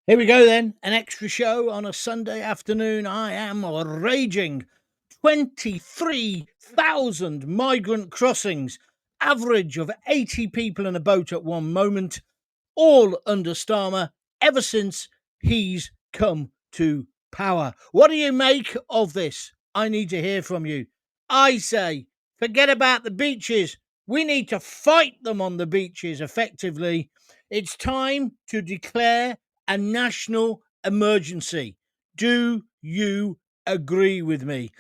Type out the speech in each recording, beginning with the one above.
Here we go then, an extra show on a Sunday afternoon. I am raging. 23,000 migrant crossings, average of 80 people in a boat at one moment, all under Starmer ever since he's come to power. What do you make of this? I need to hear from you. I say, forget about the beaches. We need to fight them on the beaches effectively. It's time to declare a national emergency. Do you agree with me?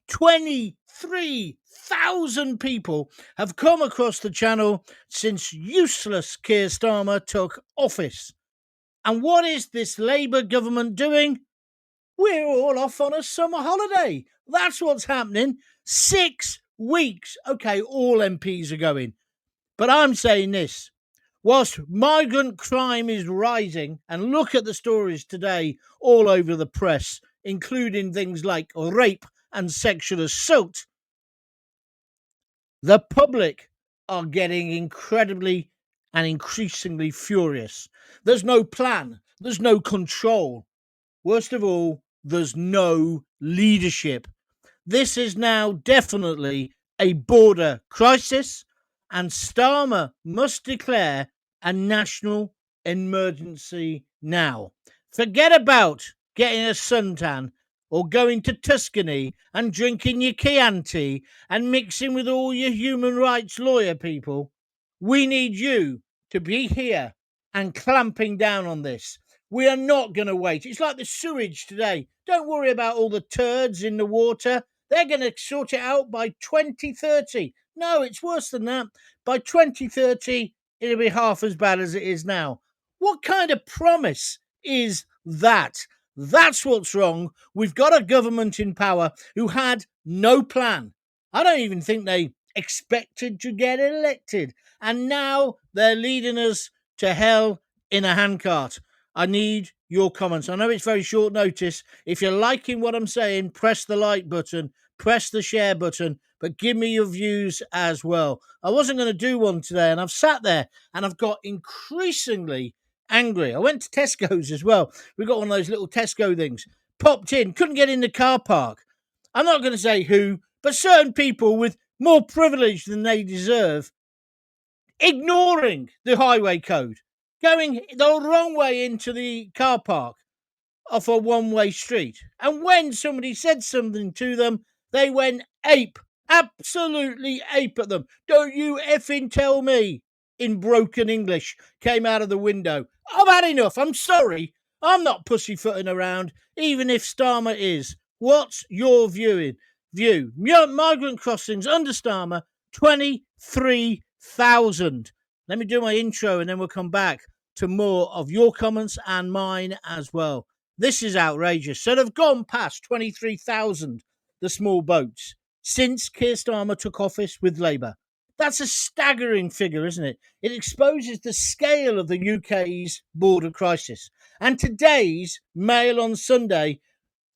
23,000 people have come across the channel since useless Keir Starmer took office. And what is this Labour government doing? We're all off on a summer holiday. That's what's happening. 6 weeks. Okay, all MPs are going. But I'm saying this. Whilst migrant crime is rising, and look at the stories today all over the press, including things like rape and sexual assault, the public are getting incredibly and increasingly furious. There's no plan, there's no control. Worst of all, there's no leadership. This is now definitely a border crisis, and Starmer must declare a national emergency now. Forget about getting a suntan or going to Tuscany and drinking your Chianti and mixing with all your human rights lawyer people. We need you to be here and clamping down on this. We are not going to wait. It's like the sewage today. Don't worry about all the turds in the water. They're going to sort it out by 2030. No, it's worse than that. By 2030, it'll be half as bad as it is now. What kind of promise is that? That's what's wrong. We've got a government in power who had no plan. I don't even think they expected to get elected. And now they're leading us to hell in a handcart. I need your comments. I know it's very short notice. If you're liking what I'm saying, press the like button, press the share button, but give me your views as well. I wasn't going to do one today, and I've sat there and I've got increasingly angry. I went to Tesco's as well. We got one of those little Tesco things. Popped in, couldn't get in the car park. I'm not going to say who, but certain people with more privilege than they deserve, ignoring the highway code, going the wrong way into the car park off a one-way street. And when somebody said something to them, they went ape, absolutely ape at them. Don't you effing tell me, in broken English, came out of the window. I've had enough. I'm sorry. I'm not pussyfooting around, even if Starmer is. What's your view? Migrant crossings under Starmer, 23,000. Let me do my intro and then we'll come back to more of your comments and mine as well. This is outrageous. So they've gone past 23,000, the small boats, since Keir Starmer took office with Labour. That's a staggering figure, isn't it? It exposes the scale of the UK's border crisis. And today's Mail on Sunday,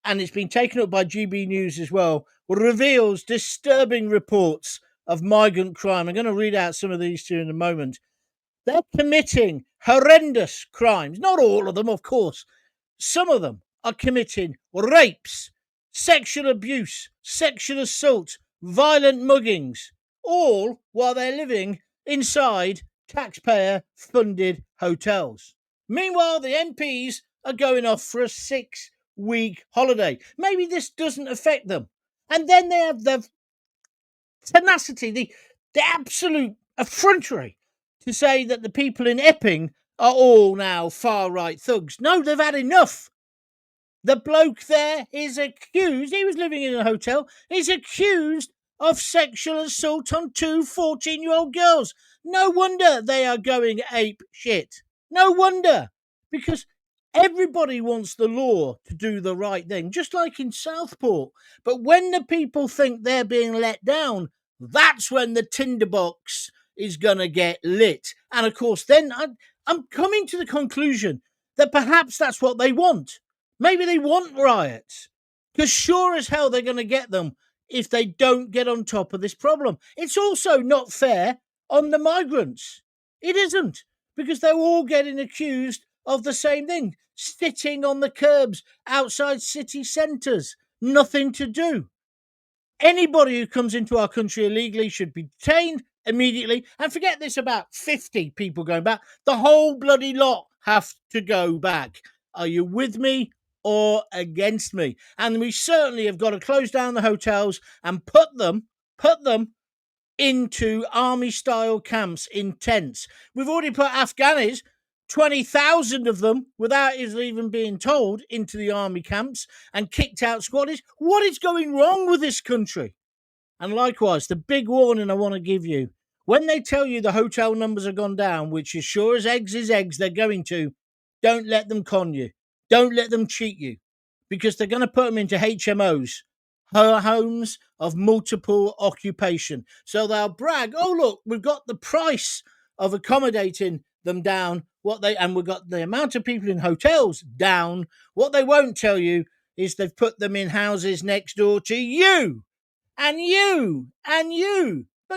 and it's been taken up by GB News as well, reveals disturbing reports of migrant crime. I'm going to read out some of these to you in a moment. They're committing horrendous crimes. Not all of them, of course. Some of them are committing rapes, sexual abuse, sexual assault, violent muggings, all while they're living inside taxpayer-funded hotels. Meanwhile, the MPs are going off for a 6-week holiday. Maybe this doesn't affect them. And then they have the tenacity, the absolute effrontery to say that the people in Epping are all now far-right thugs. No, they've had enough. The bloke there is accused, he was living in a hotel, he's accused of sexual assault on 2 14-year-old girls. No wonder they are going ape shit. No wonder. Because everybody wants the law to do the right thing, just like in Southport. But when the people think they're being let down, that's when the tinderbox is going to get lit. And of course, then I'm coming to the conclusion that perhaps that's what they want. Maybe they want riots, because sure as hell they're going to get them if they don't get on top of this problem. It's also not fair on the migrants. It isn't, because they're all getting accused of the same thing, sitting on the curbs outside city centres, nothing to do. Anybody who comes into our country illegally should be detained immediately. And forget this about 50 people going back. The whole bloody lot have to go back. Are you with me or against me? And we certainly have got to close down the hotels and put them into army-style camps in tents. We've already put Afghanis, 20,000 of them, without us even being told, into the army camps and kicked out squaddies. What is going wrong with this country? And likewise, the big warning I want to give you, when they tell you the hotel numbers have gone down, which as sure as eggs is eggs, they're going to, don't let them con you. Don't let them cheat you, because they're going to put them into HMOs, homes of multiple occupation. So they'll brag, oh, look, we've got the price of accommodating them down, and we've got the amount of people in hotels down. What they won't tell you is they've put them in houses next door to you, but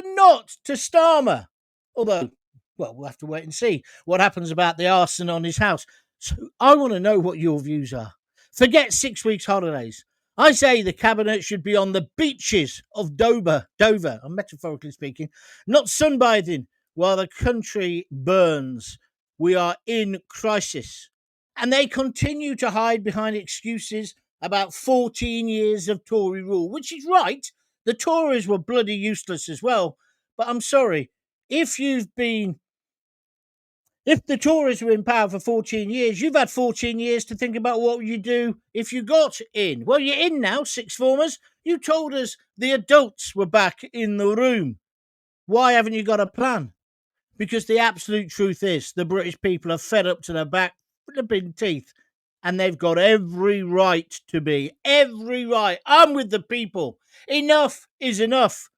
not to Starmer. Although, well, we'll have to wait and see what happens about the arson on his house. So I want to know what your views are. Forget 6 weeks holidays. I say the cabinet should be on the beaches of Dover, I'm metaphorically speaking, not sunbathing while the country burns. We are in crisis. And they continue to hide behind excuses about 14 years of Tory rule, which is right. The Tories were bloody useless as well. But I'm sorry, if the Tories were in power for 14 years, you've had 14 years to think about what you do if you got in. Well, you're in now, sixth formers. You told us the adults were back in the room. Why haven't you got a plan? Because the absolute truth is the British people are fed up to their back flipping teeth, and they've got every right to be. Every right. I'm with the people. Enough is enough.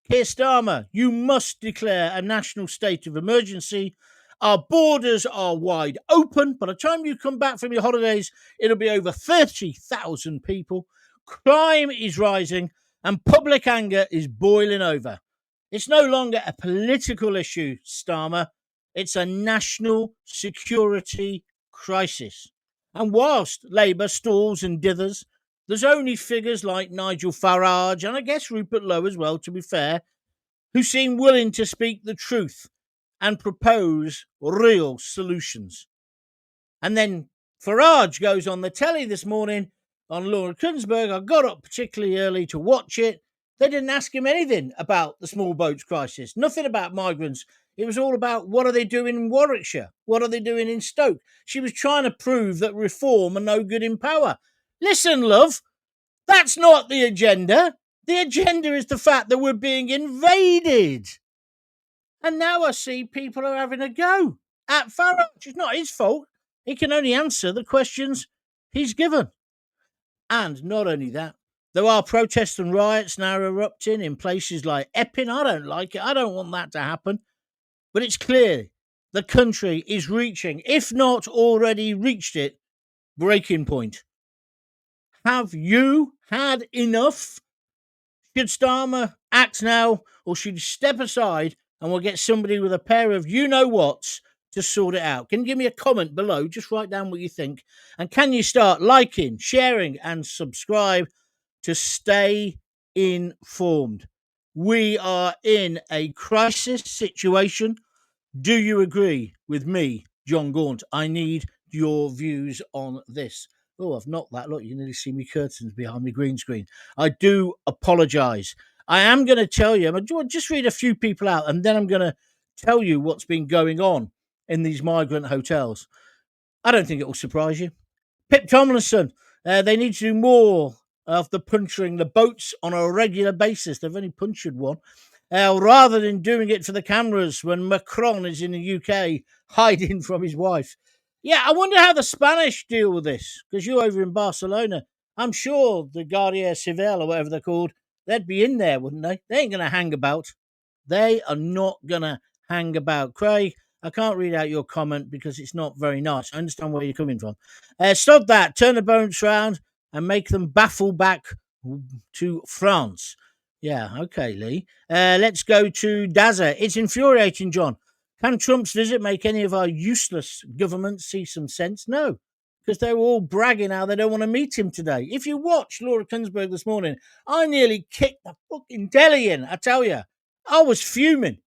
Keir Starmer, you must declare a national state of emergency. Our borders are wide open. By the time you come back from your holidays, it'll be over 30,000 people. Crime is rising and public anger is boiling over. It's no longer a political issue, Starmer. It's a national security crisis. And whilst Labour stalls and dithers, there's only figures like Nigel Farage, and I guess Rupert Lowe as well, to be fair, who seem willing to speak the truth and propose real solutions. And then Farage goes on the telly this morning on Laura Kunsberg. I got up particularly early to watch it. They didn't ask him anything about the small boats crisis, nothing about migrants. It was all about what are they doing in Warwickshire? What are they doing in Stoke? She was trying to prove that reform are no good in power. Listen, love, that's not the agenda. The agenda is the fact that we're being invaded. And now I see people are having a go at Farage. It's not his fault. He can only answer the questions he's given. And not only that, there are protests and riots now erupting in places like Epping. I don't like it. I don't want that to happen. But it's clear the country is reaching, if not already reached it, breaking point. Have you had enough? Should Starmer act now, or should he step aside and we'll get somebody with a pair of you-know-whats to sort it out? Can you give me a comment below? Just write down what you think. And can you start liking, sharing and subscribe to stay informed? We are in a crisis situation. Do you agree with me, John Gaunt? I need your views on this. Oh, I've knocked that. Look, you can nearly see me curtains behind me green screen. I do apologise. I am going to tell you, I'll just read a few people out, and then I'm going to tell you what's been going on in these migrant hotels. I don't think it will surprise you. Pip Tomlinson, they need to do more of the puncturing the boats on a regular basis. They've only punctured one. Rather than doing it for the cameras when Macron is in the UK hiding from his wife. Yeah, I wonder how the Spanish deal with this, because you're over in Barcelona. I'm sure the Guardia Civil, or whatever they're called, they'd be in there, wouldn't they? They ain't going to hang about. They are not going to hang about. Craig, I can't read out your comment because it's not very nice. I understand where you're coming from. Stop that. Turn the boats round and make them baffle back to France. Yeah, okay, Lee. Let's go to Dazza. It's infuriating, John. Can Trump's visit make any of our useless governments see some sense? No, because they were all bragging how they don't want to meet him today. If you watch Laura Kuenssberg this morning, I nearly kicked the fucking deli in, I tell you. I was fuming.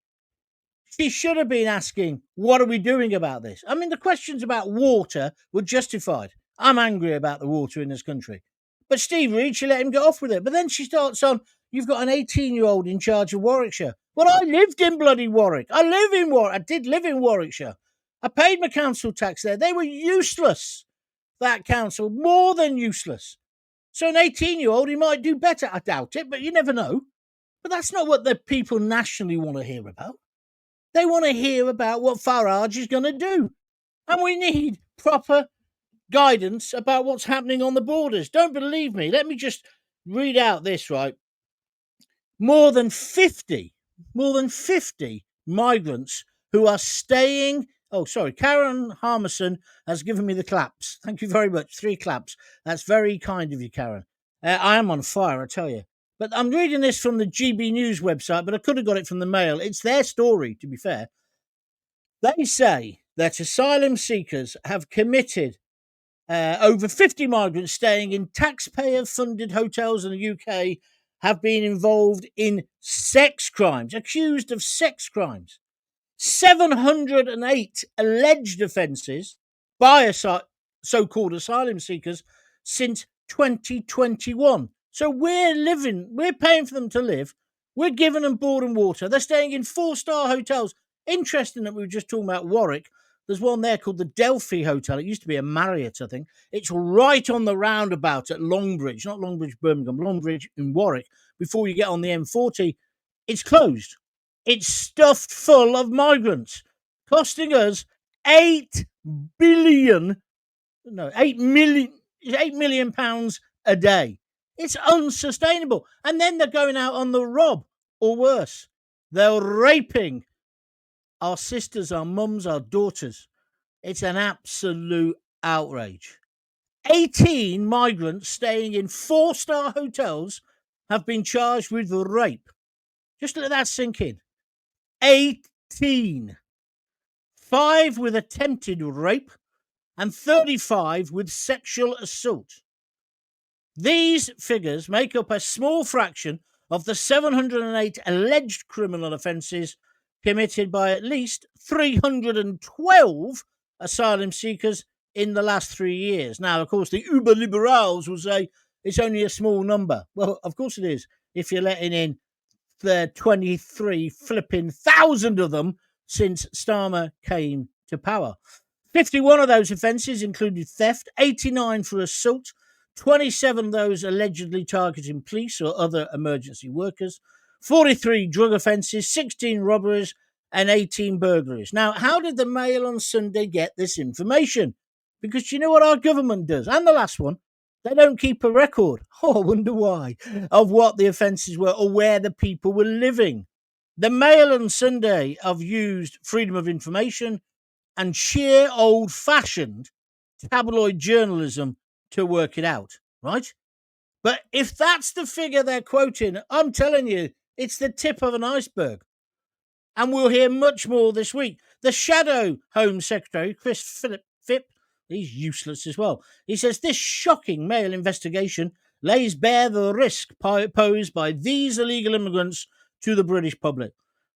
She should have been asking, what are we doing about this? I mean, the questions about water were justified. I'm angry about the water in this country. But Steve Reed, she let him get off with it. But then she starts on, you've got an 18-year-old in charge of Warwickshire. Well, I lived in bloody Warwick. I did live in Warwickshire. I paid my council tax there. They were useless, that council, more than useless. So an 18-year-old, he might do better. I doubt it, but you never know. But that's not what the people nationally want to hear about. They want to hear about what Farage is going to do. And we need proper guidance about what's happening on the borders. Don't believe me. Let me just read out this, right? More than 50 migrants who are staying. Oh, sorry. Karen Harmison has given me the claps. Thank you very much. 3 claps. That's very kind of you, Karen. I am on fire, I tell you. But I'm reading this from the GB News website, but I could have got it from the Mail. It's their story, to be fair. They say that asylum seekers have committed over 50 migrants staying in taxpayer-funded hotels in the UK have been involved in sex crimes, accused of sex crimes. 708 alleged offences by so-called asylum seekers since 2021. So we're paying for them to live. We're giving them board and water. They're staying in 4-star hotels. Interesting that we were just talking about Warwick. There's one there called the Delphi Hotel. It used to be a Marriott, I think. It's right on the roundabout at Longbridge, not Longbridge, Birmingham, Longbridge in Warwick. Before you get on the M40, it's closed. It's stuffed full of migrants, costing us 8 million pounds a day. It's unsustainable. And then they're going out on the rob, or worse, they're raping our sisters, our mums, our daughters. It's an absolute outrage. 18 migrants staying in 4-star hotels have been charged with rape. Just let that sink in. 18. 5 with attempted rape and 35 with sexual assault. These figures make up a small fraction of the 708 alleged criminal offences committed by at least 312 asylum seekers in the last 3 years. Now, of course, the uber liberals will say it's only a small number. Well, of course it is, if you're letting in the 23 flipping thousand of them since Starmer came to power. 51 of those offences included theft, 89 for assault, 27 of those allegedly targeting police or other emergency workers, 43 drug offences, 16 robberies, and 18 burglaries. Now, how did the Mail on Sunday get this information? Because you know what our government does? And the last one, they don't keep a record. Oh, I wonder why, of what the offences were or where the people were living. The Mail on Sunday have used freedom of information and sheer old-fashioned tabloid journalism to work it out, right? But if that's the figure they're quoting, I'm telling you, it's the tip of an iceberg. And we'll hear much more this week. The shadow Home Secretary, Chris Phipp, he's useless as well. He says this shocking Mail investigation lays bare the risk posed by these illegal immigrants to the British public.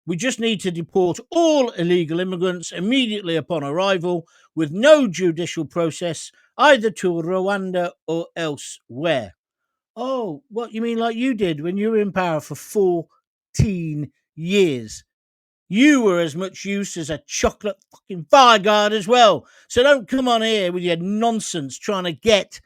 We just need to deport all illegal immigrants immediately upon arrival with no judicial process, either to Rwanda or elsewhere. Oh, what you mean like you did when you were in power for 14 years? You were as much use as a chocolate fucking fireguard as well. So don't come on here with your nonsense trying to get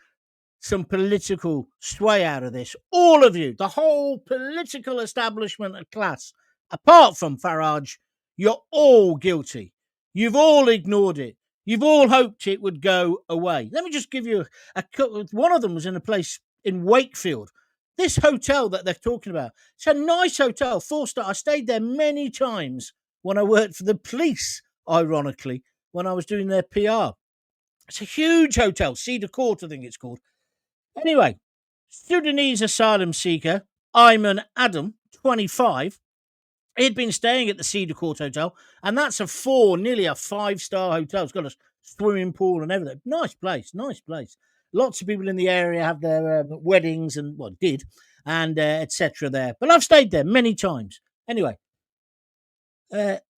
some political sway out of this. All of you, the whole political establishment and class, apart from Farage, you're all guilty. You've all ignored it. You've all hoped it would go away. Let me just give you a couple. One of them was in a place in Wakefield. This hotel that they're talking about, it's a nice hotel, 4-star. I stayed there many times when I worked for the police, ironically, when I was doing their PR. It's a huge hotel, Cedar Court, I think it's called. Anyway, Sudanese asylum seeker Ayman Adam, 25, He'd been staying at the Cedar Court Hotel, and that's nearly a 5-star hotel. It's got a swimming pool and everything. Nice place, nice place. Lots of people in the area have their weddings and, well, did, and etc. there. But I've stayed there many times. Anyway,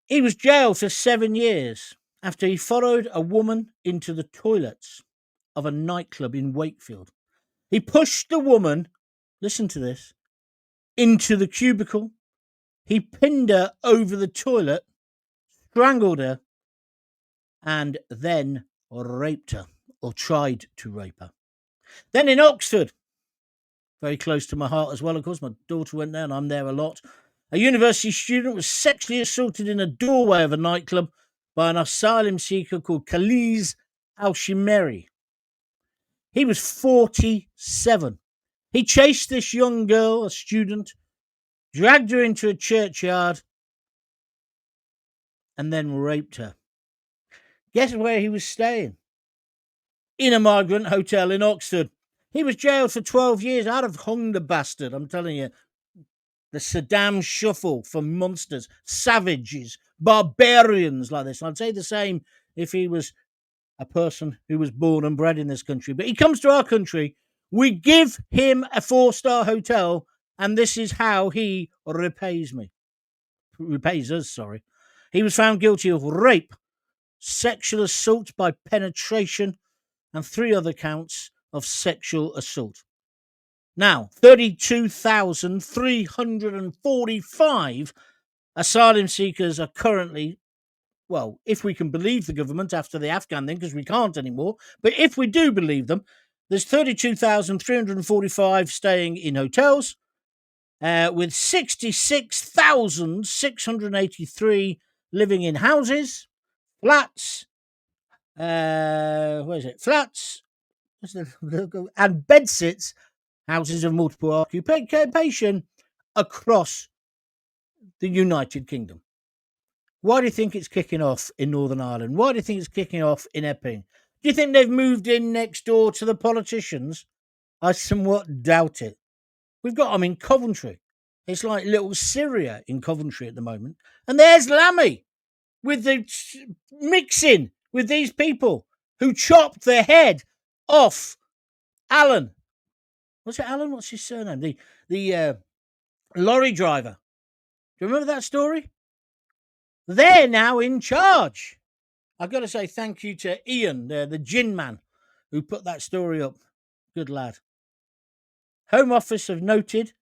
he was jailed for 7 years after he followed a woman into the toilets of a nightclub in Wakefield. He pushed the woman, listen to this, into the cubicle. He pinned her over the toilet, strangled her, and then raped her, or tried to rape her. Then in Oxford, very close to my heart as well, of course, my daughter went there and I'm there a lot. A university student was sexually assaulted in a doorway of a nightclub by an asylum seeker called Khalid Al-Shimeri. He was 47. He chased this young girl, a student, dragged her into a churchyard, and then raped her. Guess where he was staying? In a migrant hotel in Oxford. He was jailed for 12 years. I'd have hung the bastard, I'm telling you. The Saddam shuffle for monsters, savages, barbarians like this. I'd say the same if he was a person who was born and bred in this country. But he comes to our country, we give him a 4-star hotel, and this is how he repays us, sorry. He was found guilty of rape, sexual assault by penetration, and 3 other counts of sexual assault. Now, 32,345 asylum seekers are currently, well, if we can believe the government after the Afghan thing, because we can't anymore, but if we do believe them, there's 32,345 staying in hotels, with 66,683 living in houses, flats, flats, and bedsits, houses of multiple occupation across the United Kingdom. Why do you think it's kicking off in Northern Ireland? Why do you think it's kicking off in Epping? Do you think they've moved in next door to the politicians? I somewhat doubt it. We've got them in Coventry. It's like little Syria in Coventry at the moment. And there's Lammy with the mixing with these people who chopped their head off Alan. Was it Alan? What's his surname? The lorry driver. Do you remember that story? They're now in charge. I've got to say thank you to Ian, the gin man, who put that story up. Good lad. Home Office have noted,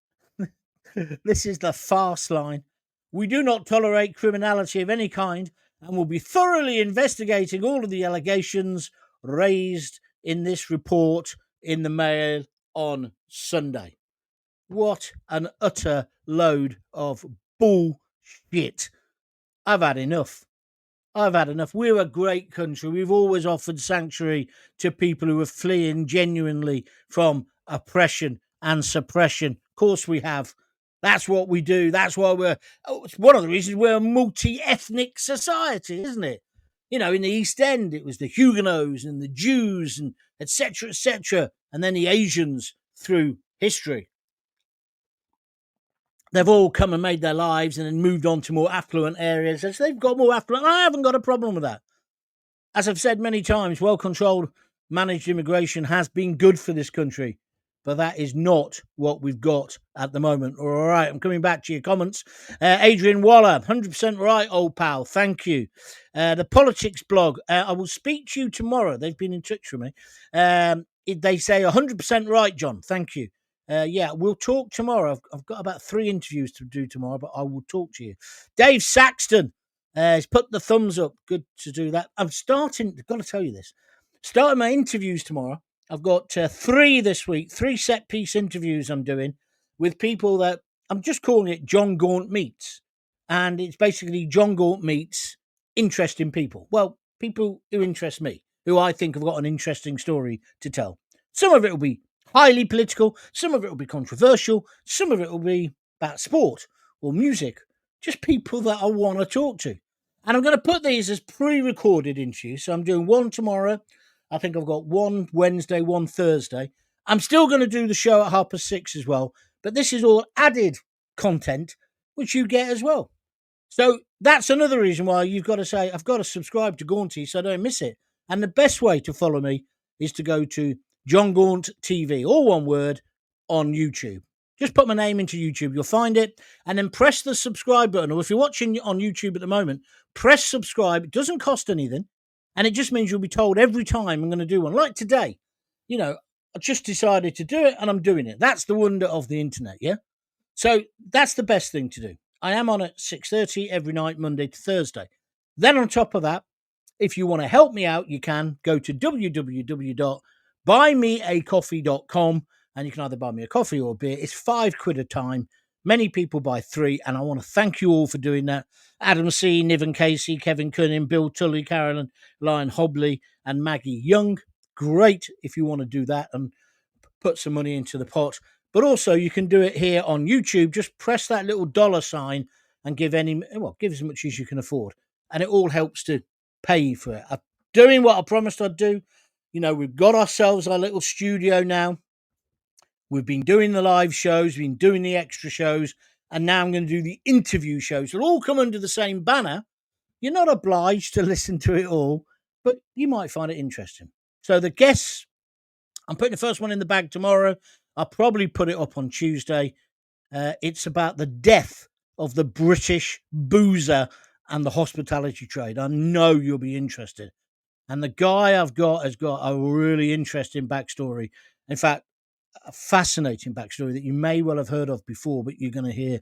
this is the farce line, we do not tolerate criminality of any kind and will be thoroughly investigating all of the allegations raised in this report in the Mail on Sunday. What an utter load of bullshit. I've had enough. We're a great country. We've always offered sanctuary to people who are fleeing genuinely from oppression and suppression. Of course we have. That's what we do. That's why it's one of the reasons we're a multi-ethnic society, isn't it? You know, in the East End, it was the Huguenots and the Jews and etc., and then the Asians through history. They've all come and made their lives and then moved on to more affluent areas. So they've got more affluent. I haven't got a problem with that. As I've said many times, well-controlled, managed immigration has been good for this country. But that is not what we've got at the moment. All right, I'm coming back to your comments. Adrian Waller, 100% right, old pal. Thank you. The Politics blog, I will speak to you tomorrow. They've been in touch with me. They say 100% right, John. Thank you. Yeah, we'll talk tomorrow. I've got about 3 interviews to do tomorrow, but I will talk to you. Dave Saxton has put the thumbs up. Good to do that. I've got to tell you this, starting my interviews tomorrow. I've got 3 this week, 3 set-piece interviews I'm doing with people that I'm just calling it John Gaunt Meets. And it's basically John Gaunt meets interesting people. Well, people who interest me, who I think have got an interesting story to tell. Some of it will be highly political, some of it will be controversial, some of it will be about sport or music, just people that I want to talk to. And I'm going to put these as pre-recorded interviews. So I'm doing 1 tomorrow. I think I've got 1 Wednesday, 1 Thursday. I'm still going to do the show at 6:30 as well. But this is all added content, which you get as well. So that's another reason why you've got to say, I've got to subscribe to Gaunty so I don't miss it. And the best way to follow me is to go to John Gaunt TV, all one word, on YouTube. Just put my name into YouTube, you'll find it, and then press the subscribe button. Or if you're watching on YouTube at the moment, press subscribe. It doesn't cost anything, and it just means you'll be told every time I'm going to do one. Like today, I just decided to do it, and I'm doing it. That's the wonder of the internet, yeah? So that's the best thing to do. I am on at 6:30 every night, Monday to Thursday. Then on top of that, if you want to help me out, you can go to www.buymeacoffee.com and you can either buy me a coffee or a beer. It's £5 a time. Many people buy 3, and I want to thank you all for doing that. Adam C., Niven Casey, Kevin Cunning, Bill Tully, Carolyn Lyon Hobley, and Maggie Young. Great if you want to do that and put some money into the pot. But also you can do it here on YouTube. Just press that little dollar sign and give as much as you can afford. And it all helps to pay for it. I'm doing what I promised I'd do. We've got ourselves our little studio now. We've been doing the live shows, been doing the extra shows, and now I'm going to do the interview shows. They'll all come under the same banner. You're not obliged to listen to it all, but you might find it interesting. So the guests, I'm putting the first one in the bag tomorrow. I'll probably put it up on Tuesday. It's about the death of the British boozer and the hospitality trade. I know you'll be interested. And the guy I've got has got a really interesting backstory. In fact, a fascinating backstory that you may well have heard of before, but you're going to hear.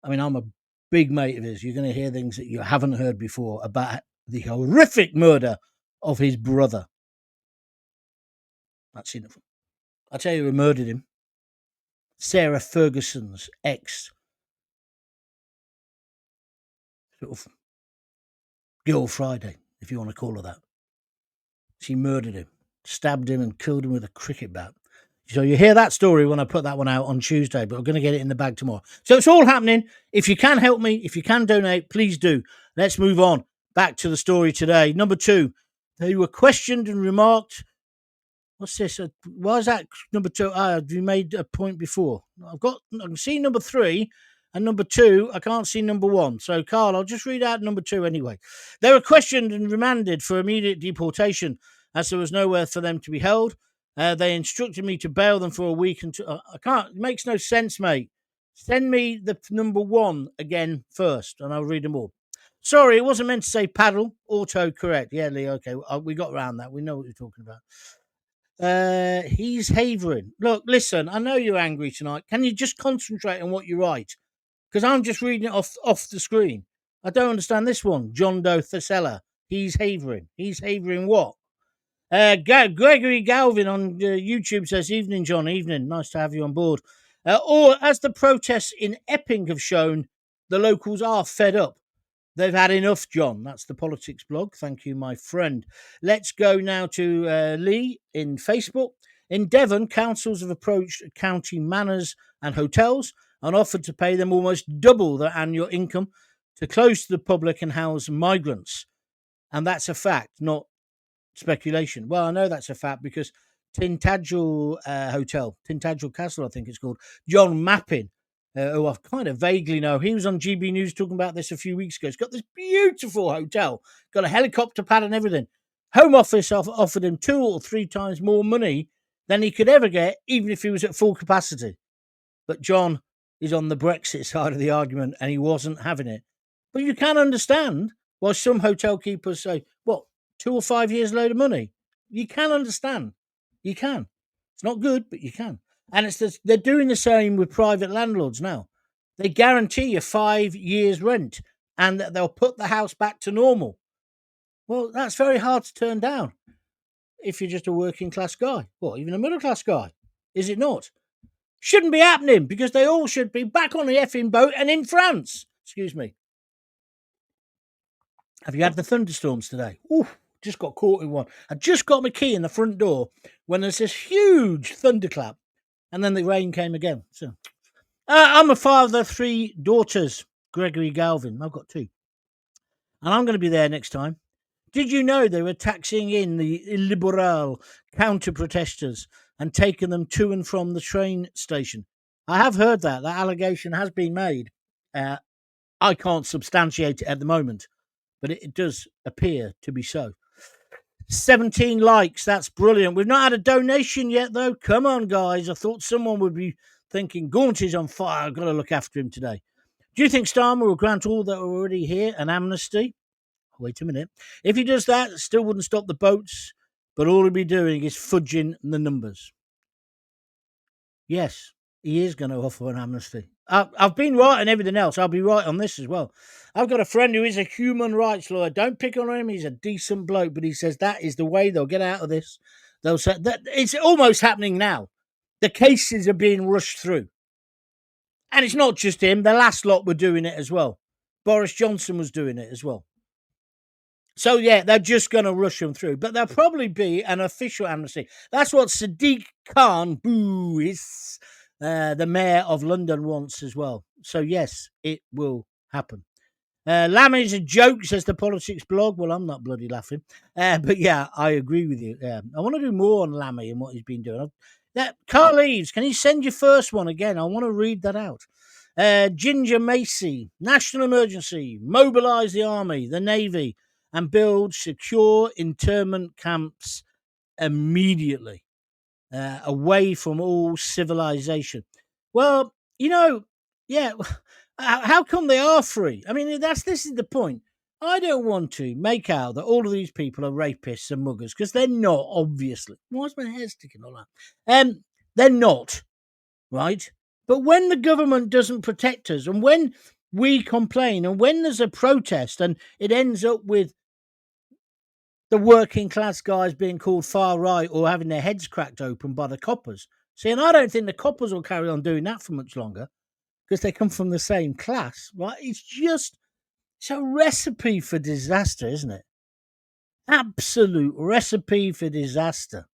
I mean, I'm a big mate of his. You're going to hear things that you haven't heard before about the horrific murder of his brother. That's enough. I'll tell you who murdered him. Sarah Ferguson's ex sort of Girl Friday, if you want to call her that. She murdered him, stabbed him and killed him with a cricket bat. So you hear that story when I put that one out on Tuesday, but we're going to get it in the bag tomorrow. So it's all happening. If you can help me, if you can donate, please do. Let's move on. Back to the story today. Number 2, they were questioned and remarked. What's this? Why is that number 2? You made a point before. I can see number 3 and number 2. I can't see number 1. So, Carl, I'll just read out number 2 anyway. They were questioned and remanded for immediate deportation as there was nowhere for them to be held. They instructed me to bail them for a week until I can't. It makes no sense, mate. Send me the number 1 again first, and I'll read them all. Sorry, it wasn't meant to say paddle. Auto correct. Yeah, Lee. Okay, we got around that. We know what you're talking about. He's havering. Look, listen. I know you're angry tonight. Can you just concentrate on what you write? Because I'm just reading it off the screen. I don't understand this one. John Doe Thesella. He's havering. He's havering what? Gregory Galvin on YouTube says, "Evening, John. Evening. Nice to have you on board." Or as the protests in Epping have shown, the locals are fed up. They've had enough, John. That's the politics blog. Thank you, my friend. Let's go now to Lee in Facebook. In Devon, councils have approached county manors and hotels and offered to pay them almost double their annual income to close to the public and house migrants. And that's a fact, not speculation. Well, I know that's a fact because Tintagel Hotel, Tintagel Castle, I think it's called, John Mappin, who I kind of vaguely know. He was on GB News talking about this a few weeks ago. He's got this beautiful hotel, got a helicopter pad and everything. Home Office offered him 2 or 3 times more money than he could ever get, even if he was at full capacity. But John is on the Brexit side of the argument, and he wasn't having it. But you can understand why some hotel keepers say, what, 2 or 5 years load of money? You can understand. You can. It's not good, but you can. And they're doing the same with private landlords now. They guarantee you 5 years rent and that they'll put the house back to normal. Well, that's very hard to turn down if you're just a working class guy or even a middle class guy. Is it not? Shouldn't be happening because they all should be back on the effing boat and in France. Excuse me. Have you had the thunderstorms today? Ooh, just got caught in one. I just got my key in the front door when there's this huge thunderclap. And then the rain came again. So, I'm a father of 3 daughters, Gregory Galvin. I've got 2. And I'm going to be there next time. Did you know they were taxing in the illiberal counter-protesters and taking them to and from the train station? I have heard that. That allegation has been made. I can't substantiate it at the moment, but it does appear to be so. 17 likes. That's brilliant. We've not had a donation yet, though. Come on, guys. I thought someone would be thinking, Gaunt is on fire. I've got to look after him today. Do you think Starmer will grant all that are already here an amnesty? Wait a minute. If he does that, it still wouldn't stop the boats, but all he'll be doing is fudging the numbers. Yes, he is going to offer an amnesty. I've been right on everything else. I'll be right on this as well. I've got a friend who is a human rights lawyer. Don't pick on him. He's a decent bloke, but he says that is the way they'll get out of this. They'll say that it's almost happening now. The cases are being rushed through. And it's not just him. The last lot were doing it as well. Boris Johnson was doing it as well. So, yeah, they're just going to rush them through. But there'll probably be an official amnesty. That's what Sadiq Khan, is the mayor of London, wants as well. So, yes, it will happen. Lammy's a joke, says the politics blog. Well, I'm not bloody laughing. But, yeah, I agree with you. I want to do more on Lammy and what he's been doing. Carl Eves, can you send your first one again? I want to read that out. Ginger Macy, national emergency, mobilise the army, the navy, and build secure internment camps immediately, away from all civilization. Well, yeah, how come they are free? I mean, this is the point. I don't want to make out that all of these people are rapists and muggers, because they're not, obviously. Why's my hair sticking all that? They're not, right? But when the government doesn't protect us, and when we complain, and when there's a protest, and it ends up with the working class guys being called far right or having their heads cracked open by the coppers. See, and I don't think the coppers will carry on doing that for much longer, because they come from the same class, right? It's a recipe for disaster, isn't it? Absolute recipe for disaster.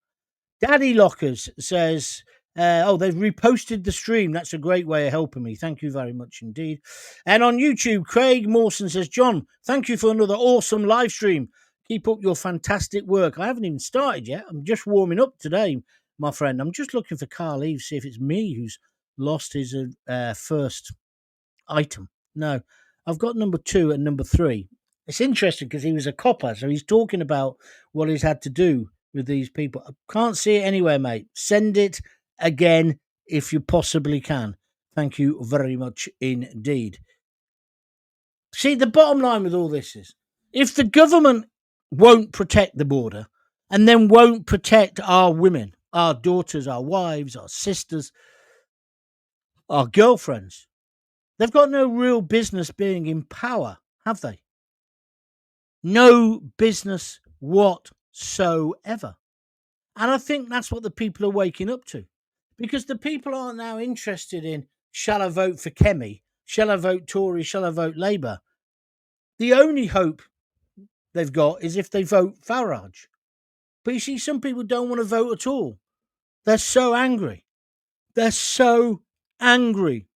Daddy Lockers says, they've reposted the stream. That's a great way of helping me. Thank you very much indeed. And on YouTube, Craig Mawson says, John, thank you for another awesome live stream. Keep up your fantastic work. I haven't even started yet. I'm just warming up today, my friend. I'm just looking for Carl Eve, see if it's me who's lost his first item. No, I've got number 2 and number 3. It's interesting because he was a copper, so he's talking about what he's had to do with these people. I can't see it anywhere, mate. Send it again if you possibly can. Thank you very much indeed. See, the bottom line with all this is, if the government won't protect the border and then won't protect our women, our daughters, our wives, our sisters, our girlfriends, they've got no real business being in power, have they? No business whatsoever. And I think that's what the people are waking up to. Because the people aren't now interested in, shall I vote for Kemi? Shall I vote Tory? Shall I vote Labour? The only hope they've got is if they vote Farage. But you see, some people don't want to vote at all. They're so angry. They're so angry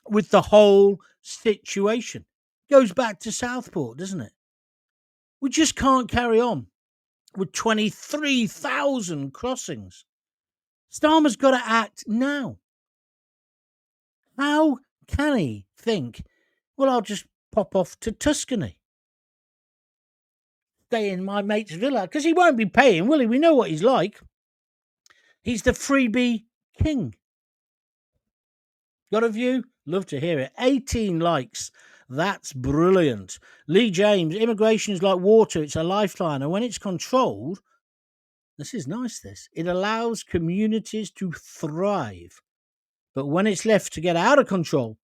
with the whole situation. Goes back to Southport, doesn't it? We just can't carry on with 23,000 crossings. Starmer's got to act now. How can he think, well, I'll just pop off to Tuscany, stay in my mate's villa? Because he won't be paying, will he? We know what he's like. He's the freebie king. Got a view? Love to hear it. 18 likes. That's brilliant. Lee James, immigration is like water. It's a lifeline. And when it's controlled, this is nice, it allows communities to thrive. But when it's left to get out of control,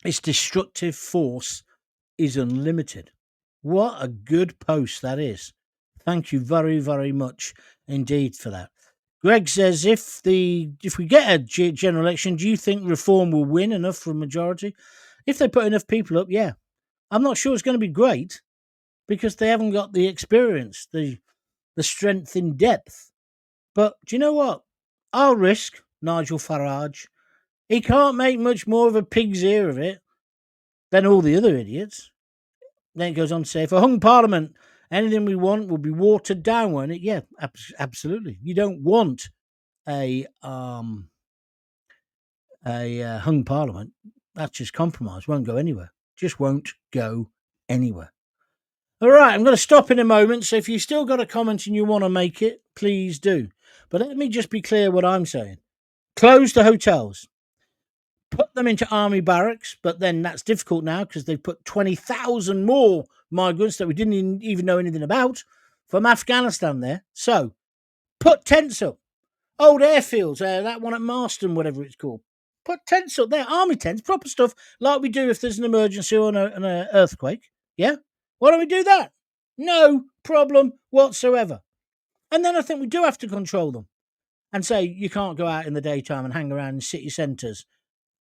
its destructive force is unlimited. What a good post that is. Thank you very, very much indeed for that. Greg says, if we get a general election, do you think Reform will win enough for a majority? If they put enough people up, yeah. I'm not sure it's going to be great because they haven't got the experience, the strength in depth. But do you know what? I'll risk Nigel Farage. He can't make much more of a pig's ear of it than all the other idiots. Then it goes on to say, if a hung parliament, anything we want will be watered down, won't it? Yeah, absolutely. You don't want a hung parliament. That's just compromise. Won't go anywhere. Just won't go anywhere. All right, I'm going to stop in a moment. So if you still got a comment and you want to make it, please do. But let me just be clear what I'm saying. Close the hotels. Put them into army barracks, but then that's difficult now because they've put 20,000 more migrants that we didn't even know anything about from Afghanistan there. So put tents up. Old airfields, that one at Marston, whatever it's called. Put tents up there, army tents, proper stuff, like we do if there's an emergency or an earthquake. Yeah? Why don't we do that? No problem whatsoever. And then I think we do have to control them and say you can't go out in the daytime and hang around in city centres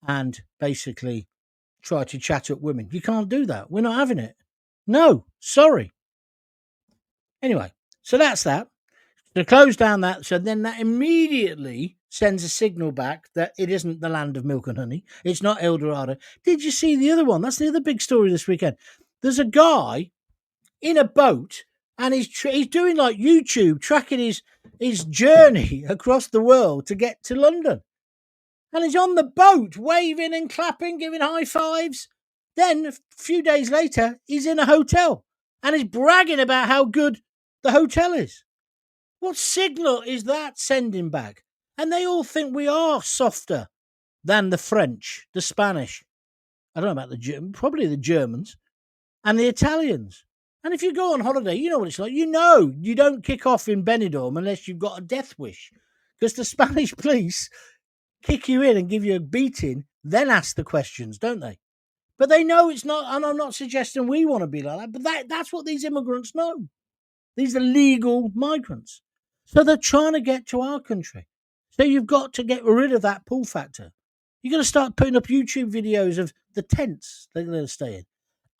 and basically try to chat up women. You can't do that. We're not having it. No, sorry. Anyway, so that's that. To close down that, so then that immediately sends a signal back that it isn't the land of milk and honey. It's not El Dorado. Did you see the other one? That's the other big story this weekend. There's a guy in a boat and he's doing like YouTube, tracking his journey across the world to get to London. And he's on the boat, waving and clapping, giving high fives. Then a few days later, he's in a hotel and he's bragging about how good the hotel is. What signal is that sending back? And they all think we are softer than the French, the Spanish. I don't know about the Germans, probably the Germans and the Italians. And if you go on holiday, you know what it's like. You know you don't kick off in Benidorm unless you've got a death wish. Because the Spanish police kick you in and give you a beating, then ask the questions, don't they? But they know it's not, and I'm not suggesting we want to be like that, but that's what these immigrants know. These are legal migrants. So they're trying to get to our country. So you've got to get rid of that pull factor. You've got to start putting up YouTube videos of the tents they're going to stay in.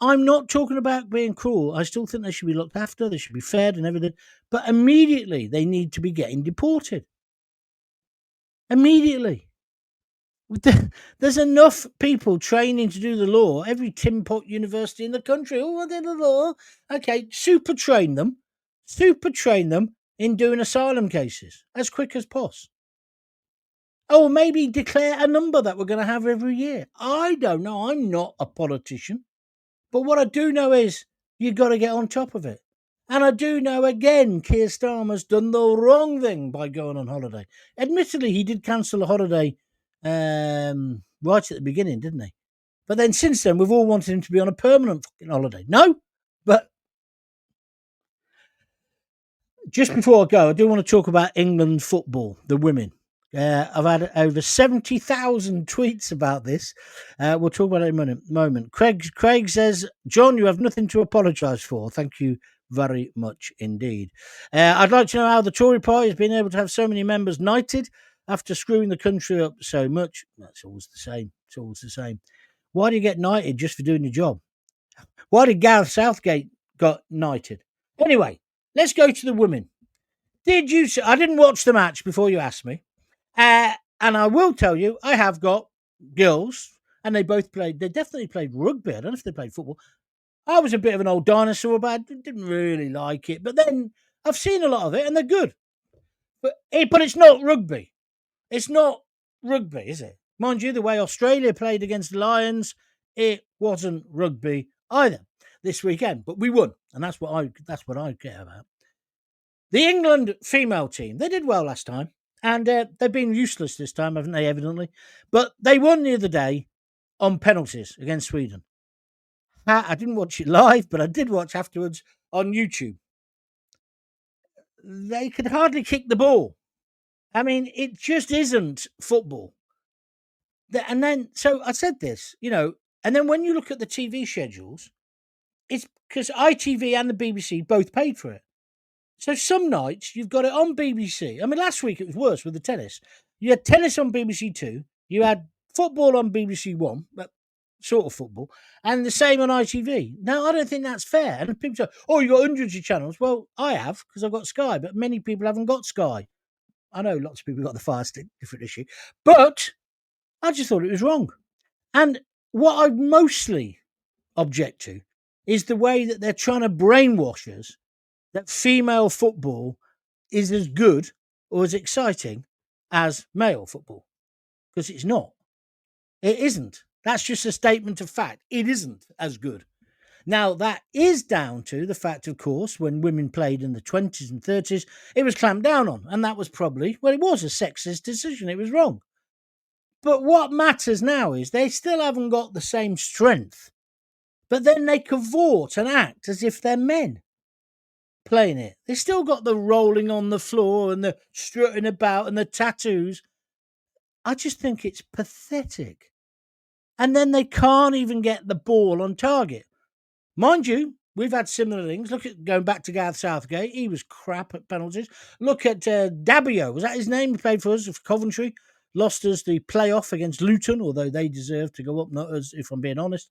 I'm not talking about being cruel. I still think they should be looked after. They should be fed and everything. But immediately they need to be getting deported. Immediately. There's enough people training to do the law. Every Tin Pot university in the country. Oh, I did the law. Okay, super train them in doing asylum cases as quick as possible. Oh, maybe declare a number that we're going to have every year. I don't know. I'm not a politician. But what I do know is you've got to get on top of it. And I do know, again, Keir Starmer's done the wrong thing by going on holiday. Admittedly, he did cancel a holiday right at the beginning, didn't he? But then since then, we've all wanted him to be on a permanent fucking holiday. No, but just before I go, I do want to talk about England football, the women. I've had over 70,000 tweets about this. We'll talk about it in a moment. Craig says, John, you have nothing to apologise for. Thank you very much indeed. I'd like to know how the Tory party has been able to have so many members knighted after screwing the country up so much. That's always the same. It's always the same. Why do you get knighted just for doing your job? Why did Gareth Southgate got knighted? Anyway, let's go to the women. I didn't watch the match before you asked me. And I will tell you, I have got girls, and they definitely played rugby. I don't know if they played football. I was a bit of an old dinosaur, but I didn't really like it. But then I've seen a lot of it, and they're good. But it's not rugby. It's not rugby, is it? Mind you, the way Australia played against the Lions, it wasn't rugby either this weekend. But we won, and that's what I care about. The England female team, they did well last time. And they've been useless this time, haven't they, evidently? But they won the other day on penalties against Sweden. I didn't watch it live, but I did watch afterwards on YouTube. They could hardly kick the ball. I mean, it just isn't football. And then, so I said this, and then when you look at the TV schedules, it's because ITV and the BBC both paid for it. So some nights you've got it on BBC. I mean, last week it was worse with the tennis. You had tennis on BBC Two. You had football on BBC One, but sort of football, and the same on ITV. Now, I don't think that's fair. And people say, oh, you've got hundreds of channels. Well, I have, because I've got Sky, but many people haven't got Sky. I know lots of people got the Fire Stick, different issue. But I just thought it was wrong. And what I mostly object to is the way that they're trying to brainwash us that female football is as good or as exciting as male football. Because it's not. It isn't. That's just a statement of fact. It isn't as good. Now, that is down to the fact, of course, when women played in the 20s and 30s, it was clamped down on. And that was probably, well, it was a sexist decision. It was wrong. But what matters now is they still haven't got the same strength. But then they cavort and act as if they're men playing it. They still got the rolling on the floor and the strutting about and the tattoos. I just think it's pathetic. And then they can't even get the ball on target. Mind you, we've had similar things. Look at going back to Gareth Southgate. He was crap at penalties. Look at Dabio. Was that his name? He played for us, for Coventry. Lost us the playoff against Luton, although they deserved to go up, not us, if I'm being honest.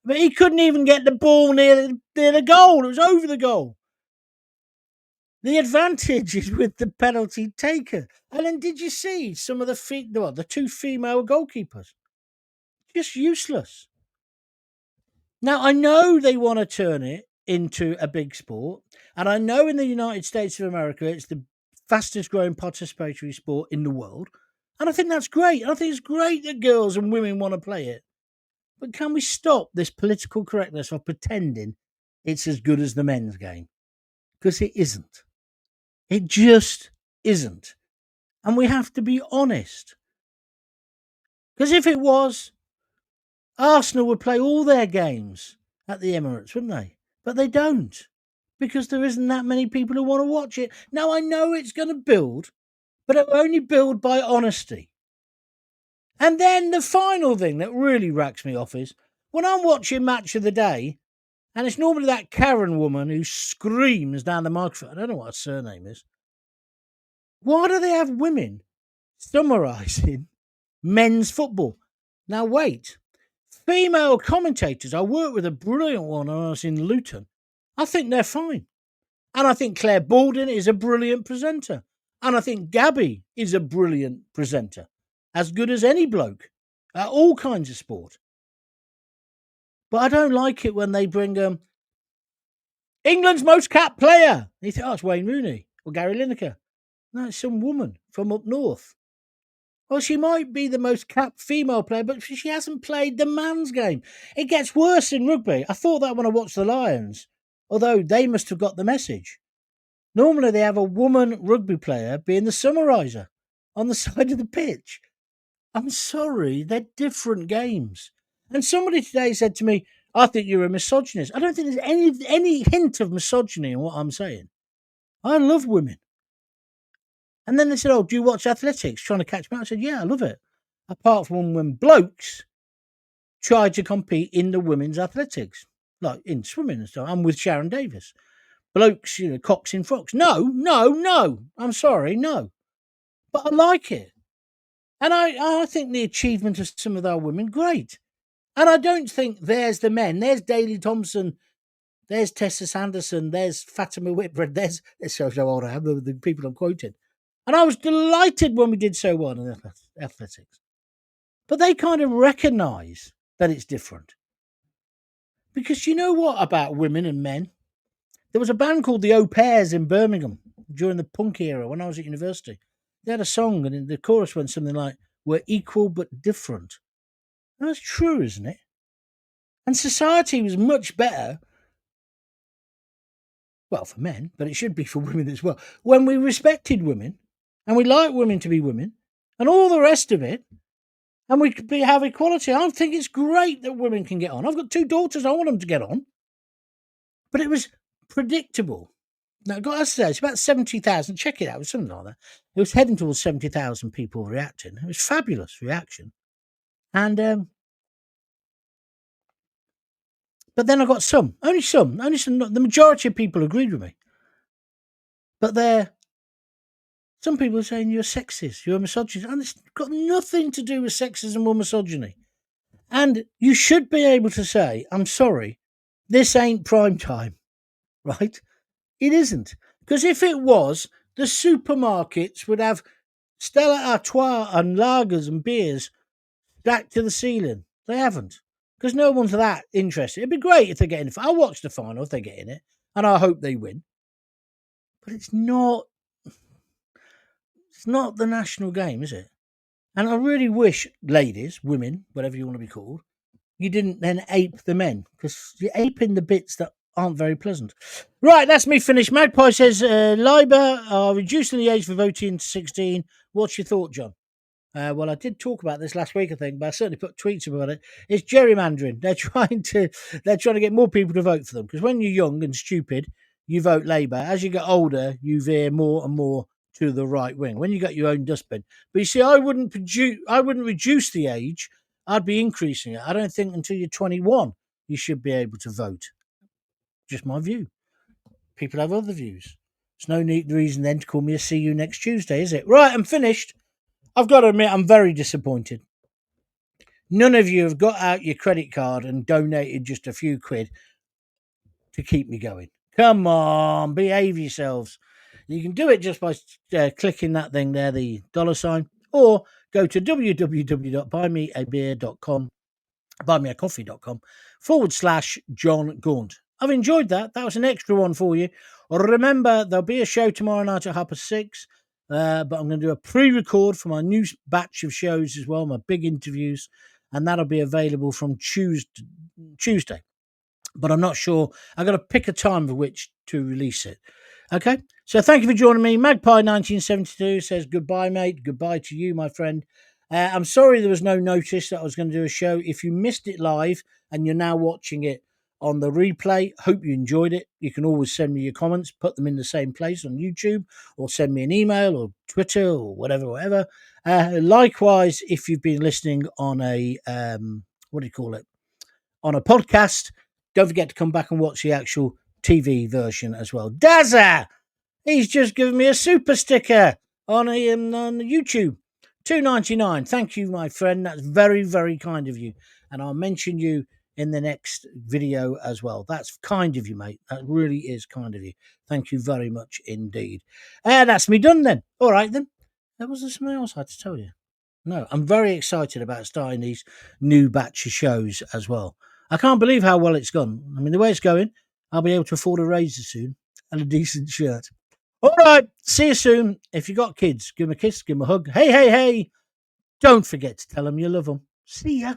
But he couldn't even get the ball near the goal. It was over the goal. The advantage is with the penalty taker. And then did you see some of the two female goalkeepers? Just useless. Now, I know they want to turn it into a big sport. And I know in the United States of America, it's the fastest growing participatory sport in the world. And I think that's great. And I think it's great that girls and women want to play it. But can we stop this political correctness of pretending it's as good as the men's game? Because it isn't. It just isn't. And we have to be honest. Because if it was, Arsenal would play all their games at the Emirates, wouldn't they? But they don't. Because there isn't that many people who want to watch it. Now, I know it's going to build, but it will only build by honesty. And then the final thing that really racks me off is when I'm watching Match of the Day, and it's normally that Karen woman who screams down the microphone. I don't know what her surname is. Why do they have women summarising men's football? Now, wait. Female commentators, I worked with a brilliant one when I was in Luton. I think they're fine. And I think Claire Baldwin is a brilliant presenter. And I think Gabby is a brilliant presenter. As good as any bloke. At all kinds of sport. But I don't like it when they bring England's most capped player. And you think, oh, it's Wayne Rooney or Gary Lineker. No, it's some woman from up north. Well, she might be the most capped female player, but she hasn't played the man's game. It gets worse in rugby. I thought that when I watched the Lions, although they must have got the message. Normally they have a woman rugby player being the summariser on the side of the pitch. I'm sorry, they're different games. And somebody today said to me, I think you're a misogynist. I don't think there's any hint of misogyny in what I'm saying. I love women. And then they said, oh, do you watch athletics? Trying to catch me out. I said, yeah, I love it. Apart from when blokes try to compete in the women's athletics, like in swimming and stuff. I'm with Sharon Davis. Blokes, cocks in frocks. No. I'm sorry, no. But I like it. And I think the achievement of some of our women, great. And I don't think there's the men. There's Daley Thompson. There's Tessa Sanderson. There's Fatima Whitbread. There's so old I am, the people I'm quoting. And I was delighted when we did so well in athletics. But they kind of recognise that it's different. Because you know what about women and men? There was a band called the Au Pairs in Birmingham during the punk era when I was at university. They had a song and the chorus went something like, we're equal but different. And that's true, isn't it? And society was much better, well, for men, but it should be for women as well, when we respected women and we like women to be women and all the rest of it, and we could have equality. I think it's great that women can get on. I've got 2 daughters. I want them to get on. But it was predictable. Now, I've got to say, it's about 70,000. Check it out. It was something like that. It was heading towards 70,000 people reacting. It was fabulous reaction. And, but then I got only some. The majority of people agreed with me. But some people are saying you're sexist, you're a misogynist. And it's got nothing to do with sexism or misogyny. And you should be able to say, I'm sorry, this ain't prime time, right? It isn't. Because if it was, the supermarkets would have Stella Artois and lagers and beers stacked to the ceiling. They haven't. Because no one's that interested. It'd be great if they get in. I'll watch the final if they get in it. And I hope they win. But it's not the national game, is it? And I really wish ladies, women, whatever you want to be called, you didn't then ape the men, because you're aping the bits that aren't very pleasant. Right, that's me finished. Magpie says Labour are reducing the age for voting to 16. What's your thought, John? Well, I did talk about this last week, I think, but I certainly put tweets about it. It's gerrymandering. They're trying to get more people to vote for them, because when you're young and stupid, you vote Labour. As you get older, you veer more and more to the right wing. When you got your own dustbin, but you see, I wouldn't reduce the age. I'd be increasing it. I don't think until you're 21 you should be able to vote. Just my view. People have other views. There's no reason then to call me a see you next Tuesday, is it? Right, I'm finished. I've got to admit, I'm very disappointed. None of you have got out your credit card and donated just a few quid to keep me going. Come on, behave yourselves. You can do it just by clicking that thing there, the $sign, or go to buymeacoffee.com/John Gaunt. I've enjoyed that. That was an extra one for you. Remember, there'll be a show tomorrow night at 6:30. But I'm going to do a pre-record for my new batch of shows as well, my big interviews, and that'll be available from Tuesday. But I'm not sure. I've got to pick a time for which to release it. Okay, so thank you for joining me. Magpie1972 says goodbye, mate. Goodbye to you, my friend. I'm sorry there was no notice that I was going to do a show. If you missed it live and you're now watching it on the replay, hope you enjoyed it. You can always send me your comments, put them in the same place on YouTube, or send me an email or Twitter or whatever. Likewise, if you've been listening on a on a podcast, don't forget to come back and watch the actual TV version as well. Dazza, he's just given me a super sticker on YouTube. $2.99. Thank you, my friend. That's very, very kind of you. And I'll mention you in the next video as well. That's kind of you, mate. That really is kind of you. Thank you very much indeed. And that's me done then. All right, then. There was something else I had to tell you. No, I'm very excited about starting these new batch of shows as well. I can't believe how well it's gone. I mean, the way it's going, I'll be able to afford a razor soon and a decent shirt. All right, see you soon. If you got kids, give them a kiss, give them a hug. Hey, hey, hey. Don't forget to tell them you love them. See ya.